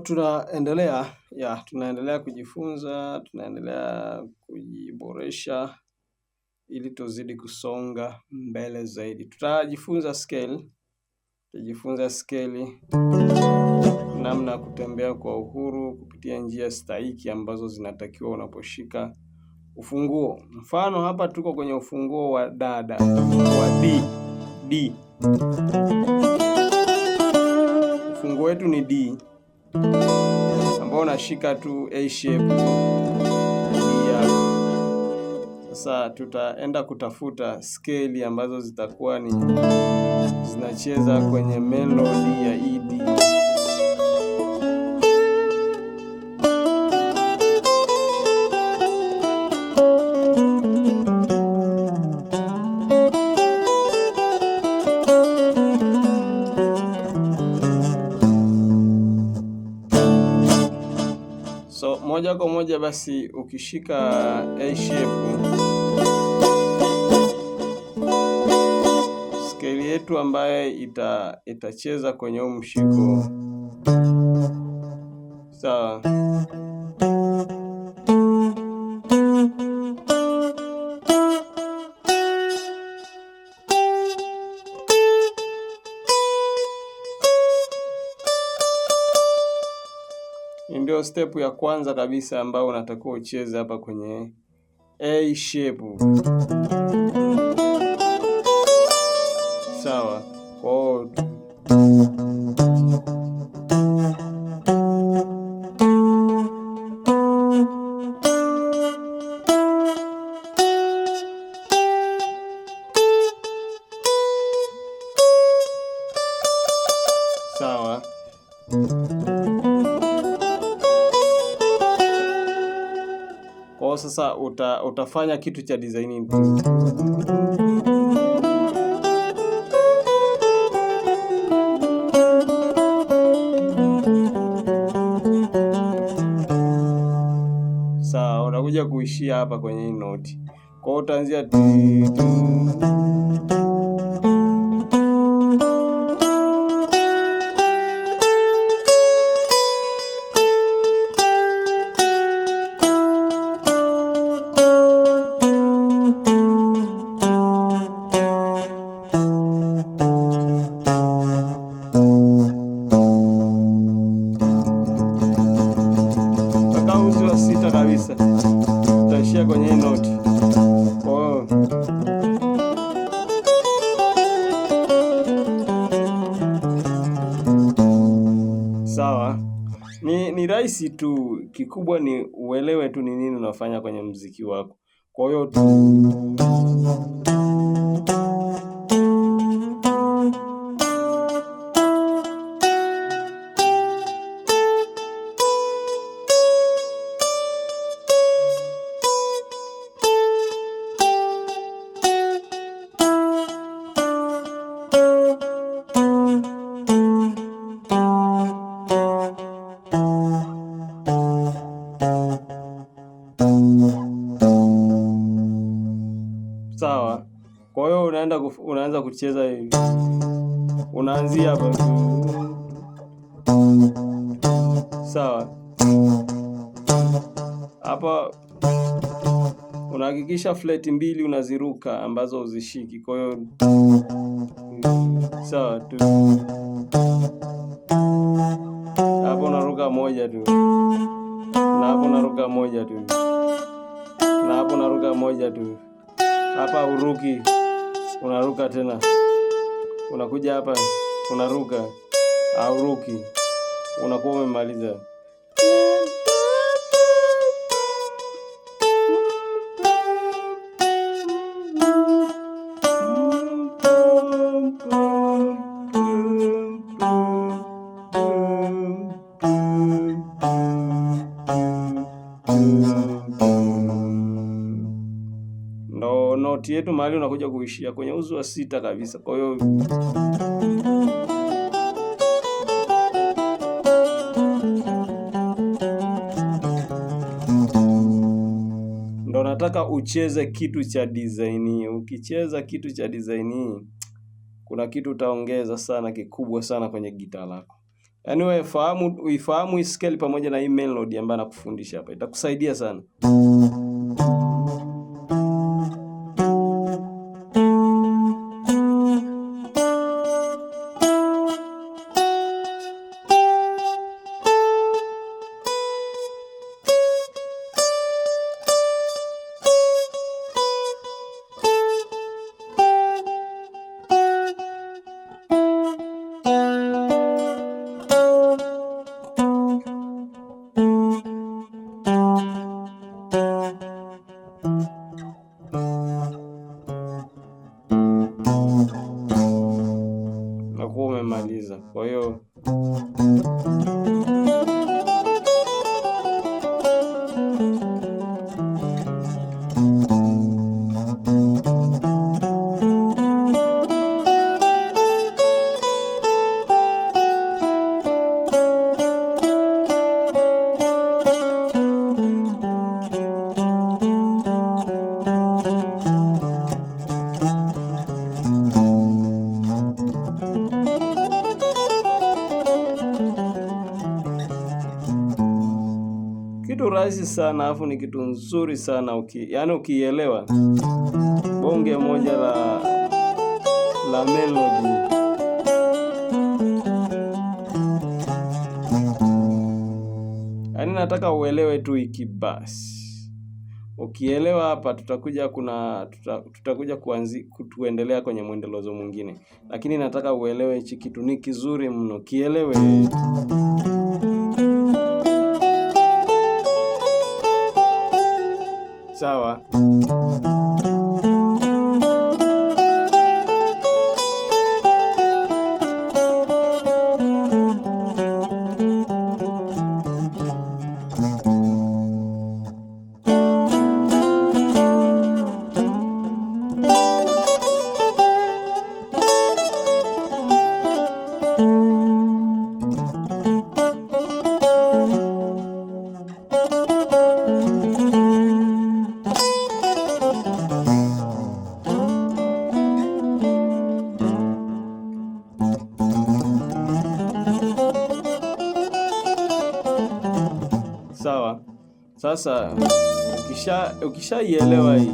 tunaendelea kujifunza, tunaendelea kujiboresha ili tuzidi kusonga mbele zaidi. Tutajifunza scale, namna ya kutembea kwa uhuru kupitia njia stahiki ambazo zinatakiwa unaposhika ufunguo. Mfano hapa tuko kwenye ufunguo wa dada wa D. Ufunguo wetu ni D ambao unashika tu A shape. Sasa tutaenda kutafuta scale ambazo zitakuwa ni zinacheza kwenye melody ya ED. So moja kwa moja basi ukishika A shape, scale yetu ambaye itacheza kwenye mshiko. Sawa. Ndio step ya kwanza kabisa ambayo unatakiwa ucheze hapa kwenye A shape. Sawa. Sawa. Kwa sasa utafanya kitu cha designing. Sawa, unakuja kuishia hapa kwenye hii note. Kwa hiyo utaanzia kabisa. Tutaishia kwenye hii note. Sawa. Ni rahisi tu, kikubwa ni uelewe tu ni nini unafanya kwenye muziki wako. Kwa hiyo sawa. Kwa hiyo unaanza kucheza hivi. Unaanzia hapa. Sawa. Hapa unahakikisha flat mbili unaziruka ambazo uzishiki. Kwa hiyo sawa tu. Hapo unaruka moja tu. Na hapo unaruka moja tu. Na hapo unaruka moja tu. Hapa uruki, unaruka tena. Unakuja hapa, unaruka, auruki. Unakuwa umemaliza. Ndo noti yetu mahali unakuja kuishia kwenye uzi wa sita kabisa. Kwa hiyo ndo nataka ucheze kitu cha design hii. Ukicheza kitu cha design hii, kuna kitu utaongeza sana kikubwa sana kwenye gitaa lako. Yaani wewe uifahamu hii scale pamoja na hii melody ambayo nakufundisha hapa. Itakusaidia sana. Nakuwa umemaliza. Kwa hiyo kitu rahisi sana, afu ni kitu nzuri sana yaani ukielewa bonge moja la melody. Yaani nataka uelewe tu hiki basi. Ukielewa hapa tutakuja kuendelea kwenye mwendelezo mwingine. Lakini nataka uelewe hichi kitu ni kizuri mno. Kielewe. Sawa. Sawa. Sasa ukishaielewa hii,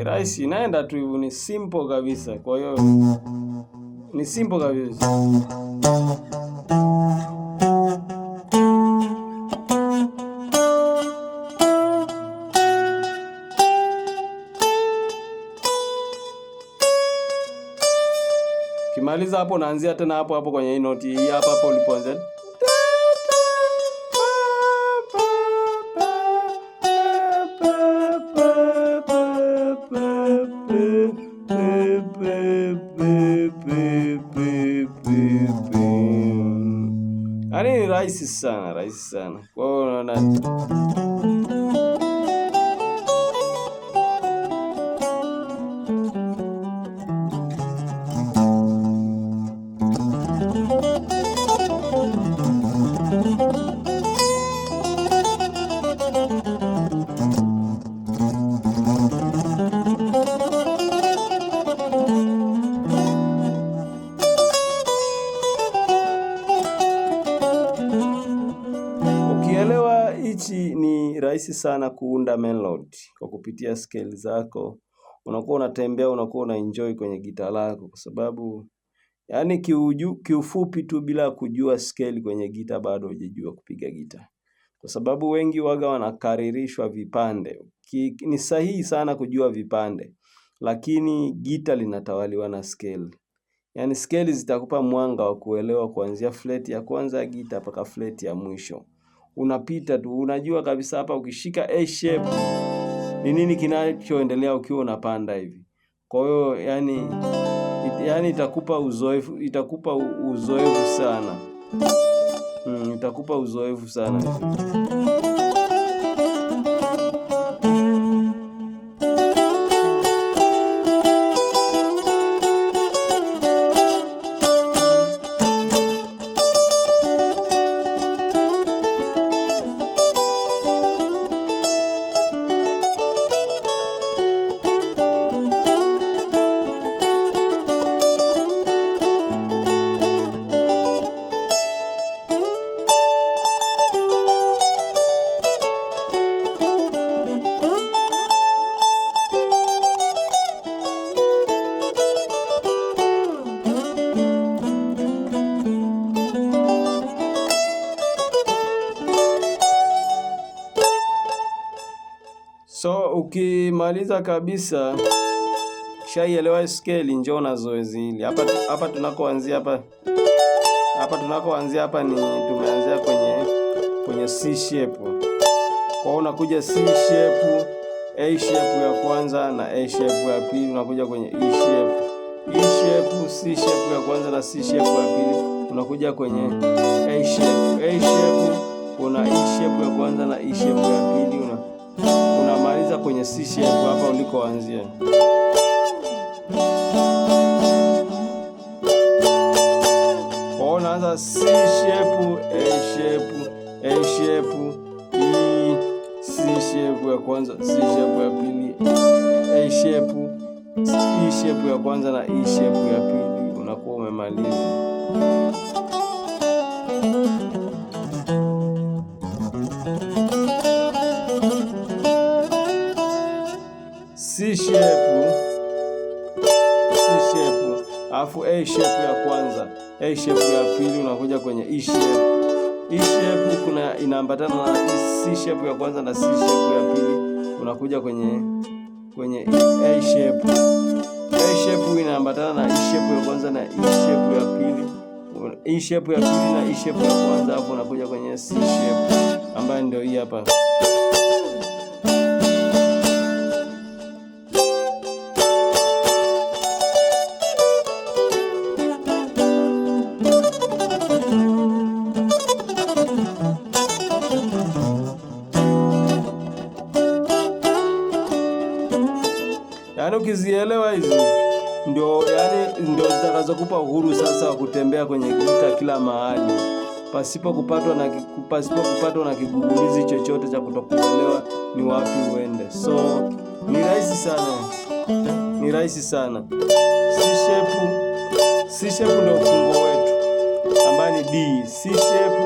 rahisi, inaenda tu hivyo, ni simple kabisa. Kwa hiyo ni simple kabisa. Kimaliza hapo naanzia tena hapo kwenye hii noti hii hapa ulipoanza. Yaani ni rahisi sana. Kwa hiyo unaona hichi ni rahisi sana kuunda melody kwa kupitia scale zako. Unakuwa unatembea, unakuwa una enjoy kwenye gitaa lako, kwa sababu yaani kiufupi tu bila kujua scale kwenye gitaa bado hujajua kupiga gitaa. Kwa sababu wengi waga wanakaririshwa vipande. Ni sahihi sana kujua vipande, lakini gitaa linatawaliwa na scale. Yaani scale zitakupa mwanga wa kuelewa kuanzia fret ya kwanza ya gitaa mpaka fret ya mwisho. unapita tu, unajua kabisa hapa ukishika A shape ni nini kinachoendelea ukiwa unapanda hivi. Kwa hiyo yani itakupa uzoefu sana. Itakupa uzoefu sana. So ukimaliza kabisa shaielewa scale, njoo na zoezi hili. Hapa tunakoanzia hapa ni tumeanzia kwenye C shape. Kwa hiyo unakuja C shape, A shape ya kwanza na A shape ya pili, unakuja kwenye E shape. E shape, C shape ya kwanza na C shape ya pili, unakuja kwenye A shape. A shape una E shape ya kwanza na E shape ya pili, unamaliza kwenye C shape hapa ulikoanzia. Kwa unaanza C shape, A shape, A shape, E, C shape ya kwanza, C shape ya pili, A shape, E shape ya kwanza na E shape ya pili, unakuwa umemaliza. C shape, alafu A shape ya kwanza, A shape ya pili, unakuja kwenye E shape. E shape inaambatana na C shape ya kwanza na C shape ya pili, unakuja kwenye A shape. A shape inaambatana na E shape ya kwanza na E shape ya pili, E shape ya pili na E shape ya kwanza, hapo unakuja kwenye C shape ambayo ndio hii hapa. Yaani ukizielewa hizi ndio zitakazokupa uhuru sasa wa kutembea kwenye gita kila mahali pasipo kupatwa na kigugumizi chochote cha kutokuelewa ni wapi uende. So ni rahisi sana. C shape ndio ufunguo wetu ambayo ni D. C shape,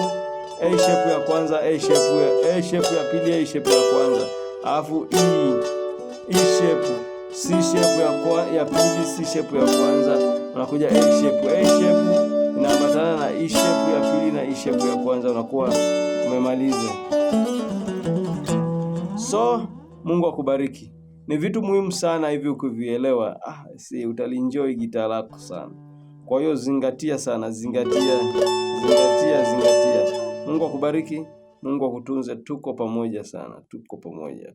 A shape ya kwanza, A shape ya pili, A shape ya kwanza, alafu E shape, C shape ya pili, C shape ya kwanza, unakuja A shape. A shape inaambatana na E shape ya pili na E shape ya kwanza, unakuwa umemaliza. So Mungu akubariki. Ni vitu muhimu sana hivi ukivielewa, utalinjoy gitaa lako sana. Kwa hiyo zingatia sana, zingatia. Mungu akubariki, Mungu akutunze, tuko pamoja sana, tuko pamoja.